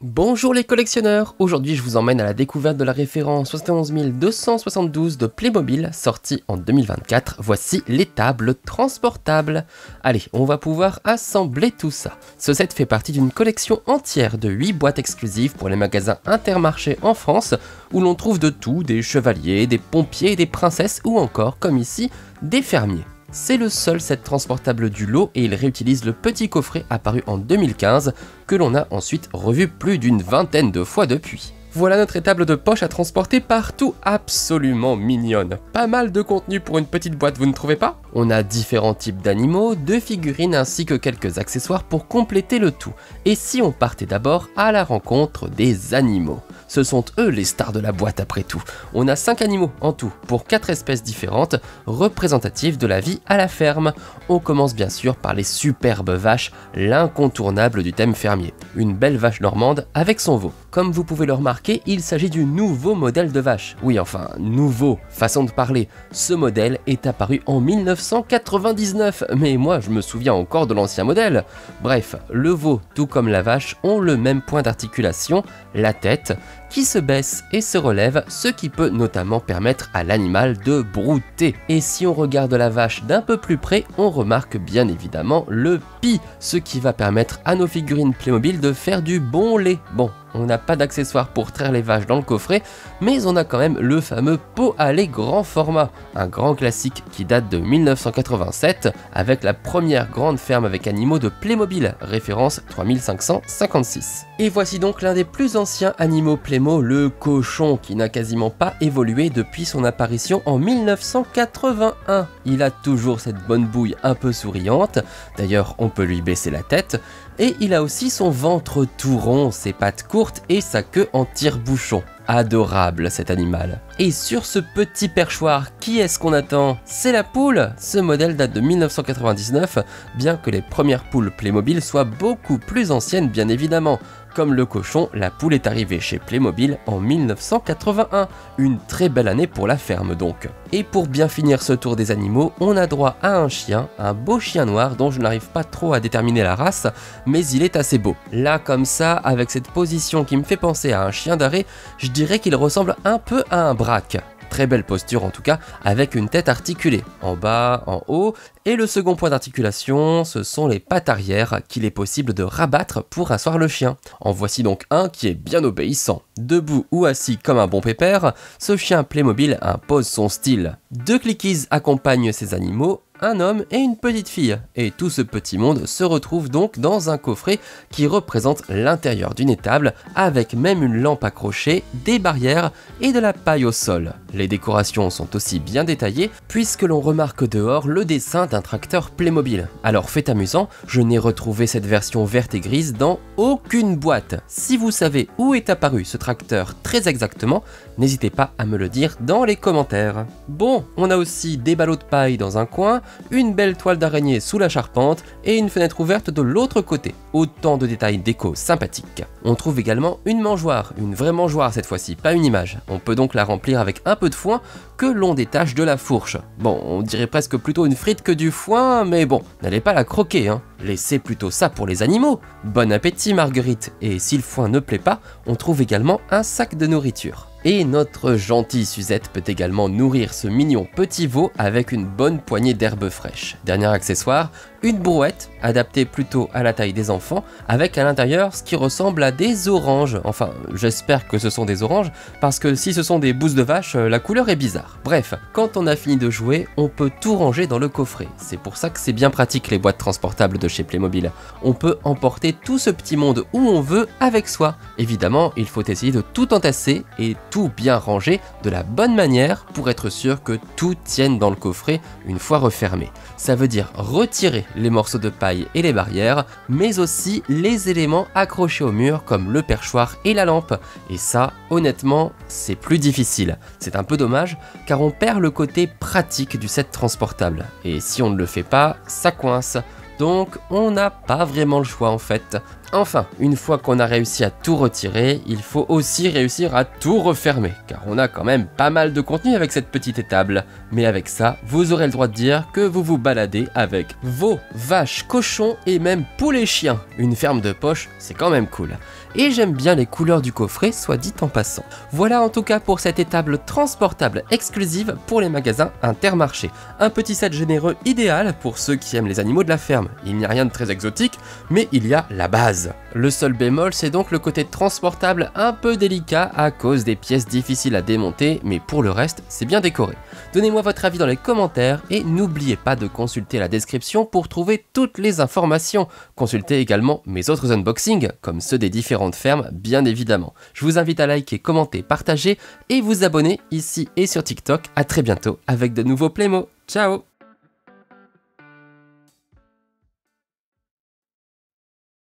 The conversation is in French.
Bonjour les collectionneurs, aujourd'hui je vous emmène à la découverte de la référence 71 272 de Playmobil, sortie en 2024. Voici les tables transportables. Allez, on va pouvoir assembler tout ça. Ce set fait partie d'une collection entière de 8 boîtes exclusives pour les magasins Intermarché en France, où l'on trouve de tout, des chevaliers, des pompiers, des princesses ou encore, comme ici, des fermiers. C'est le seul set transportable du lot et il réutilise le petit coffret apparu en 2015 que l'on a ensuite revu plus d'une vingtaine de fois depuis. Voilà notre étable de poche à transporter partout, absolument mignonne. Pas mal de contenu pour une petite boîte, vous ne trouvez pas? On a différents types d'animaux, de figurines ainsi que quelques accessoires pour compléter le tout. Et si on partait d'abord à la rencontre des animaux? Ce sont eux les stars de la boîte après tout. On a 5 animaux en tout, pour 4 espèces différentes, représentatives de la vie à la ferme. On commence bien sûr par les superbes vaches, l'incontournable du thème fermier. Une belle vache normande avec son veau. Comme vous pouvez le remarquer, il s'agit du nouveau modèle de vache. Oui, enfin, nouveau, façon de parler. Ce modèle est apparu en 1999, mais moi je me souviens encore de l'ancien modèle. Bref, le veau, tout comme la vache, ont le même point d'articulation, la tête, qui se baisse et se relève, ce qui peut notamment permettre à l'animal de brouter. Et si on regarde la vache d'un peu plus près, on remarque bien évidemment le pis, ce qui va permettre à nos figurines Playmobil de faire du bon lait. Bon, on n'a pas d'accessoires pour traire les vaches dans le coffret, mais on a quand même le fameux pot à lait grand format, un grand classique qui date de 1987, avec la première grande ferme avec animaux de Playmobil, référence 3556. Et voici donc l'un des plus anciens animaux Playmo, le cochon, qui n'a quasiment pas évolué depuis son apparition en 1981. Il a toujours cette bonne bouille un peu souriante, d'ailleurs on peut lui baisser la tête, et il a aussi son ventre tout rond, ses pattes courtes et sa queue en tire-bouchon. Adorable cet animal. Et sur ce petit perchoir, qui est-ce qu'on attend? C'est la poule. Ce modèle date de 1999, bien que les premières poules Playmobil soient beaucoup plus anciennes bien évidemment. Comme le cochon, la poule est arrivée chez Playmobil en 1981, une très belle année pour la ferme donc. Et pour bien finir ce tour des animaux, on a droit à un chien, un beau chien noir dont je n'arrive pas trop à déterminer la race, mais il est assez beau. Là comme ça, avec cette position qui me fait penser à un chien d'arrêt, je dirais qu'il ressemble un peu à un braque. Très belle posture en tout cas, avec une tête articulée, en bas, en haut, et le second point d'articulation, ce sont les pattes arrière qu'il est possible de rabattre pour asseoir le chien. En voici donc un qui est bien obéissant. Debout ou assis comme un bon pépère, ce chien Playmobil impose son style. 2 clickies accompagnent ces animaux, un homme et une petite fille, et tout ce petit monde se retrouve donc dans un coffret qui représente l'intérieur d'une étable, avec même une lampe accrochée, des barrières et de la paille au sol. Les décorations sont aussi bien détaillées, puisque l'on remarque dehors le dessin d'un tracteur Playmobil. Alors fait amusant, je n'ai retrouvé cette version verte et grise dans aucune boîte. Si vous savez où est apparu ce tracteur très exactement, n'hésitez pas à me le dire dans les commentaires. Bon, on a aussi des ballots de paille dans un coin, une belle toile d'araignée sous la charpente et une fenêtre ouverte de l'autre côté. Autant de détails déco sympathiques. On trouve également une mangeoire, une vraie mangeoire cette fois-ci, pas une image. On peut donc la remplir avec un peu de foin que l'on détache de la fourche. Bon, on dirait presque plutôt une frite que du foin, mais bon, n'allez pas la croquer, hein. Laissez plutôt ça pour les animaux. Bon appétit Marguerite, et si le foin ne plaît pas, on trouve également un sac de nourriture. Et notre gentille Suzette peut également nourrir ce mignon petit veau avec une bonne poignée d'herbes fraîches. Dernier accessoire, une brouette, adaptée plutôt à la taille des enfants, avec à l'intérieur ce qui ressemble à des oranges. Enfin, j'espère que ce sont des oranges, parce que si ce sont des bousses de vache, la couleur est bizarre. Bref, quand on a fini de jouer, on peut tout ranger dans le coffret. C'est pour ça que c'est bien pratique les boîtes transportables de chez Playmobil. On peut emporter tout ce petit monde où on veut avec soi. Évidemment, il faut essayer de tout entasser et tout bien ranger de la bonne manière pour être sûr que tout tienne dans le coffret une fois refermé. Ça veut dire retirer les morceaux de paille et les barrières, mais aussi les éléments accrochés au mur comme le perchoir et la lampe. Et ça, honnêtement, c'est plus difficile. C'est un peu dommage car on perd le côté pratique du set transportable. Et si on ne le fait pas, ça coince. Donc on n'a pas vraiment le choix en fait. Enfin, une fois qu'on a réussi à tout retirer, il faut aussi réussir à tout refermer, car on a quand même pas mal de contenu avec cette petite étable. Mais avec ça, vous aurez le droit de dire que vous vous baladez avec veaux, vaches, cochons et même poulets chiens. Une ferme de poche, c'est quand même cool. Et j'aime bien les couleurs du coffret, soit dit en passant. Voilà en tout cas pour cette étable transportable exclusive pour les magasins Intermarché. Un petit set généreux idéal pour ceux qui aiment les animaux de la ferme. Il n'y a rien de très exotique, mais il y a la base. Le seul bémol, c'est donc le côté transportable un peu délicat à cause des pièces difficiles à démonter, mais pour le reste, c'est bien décoré. Donnez-moi votre avis dans les commentaires et n'oubliez pas de consulter la description pour trouver toutes les informations. Consultez également mes autres unboxings, comme ceux des différentes fermes, bien évidemment. Je vous invite à liker, commenter, partager et vous abonner ici et sur TikTok. À très bientôt avec de nouveaux Playmo. Ciao!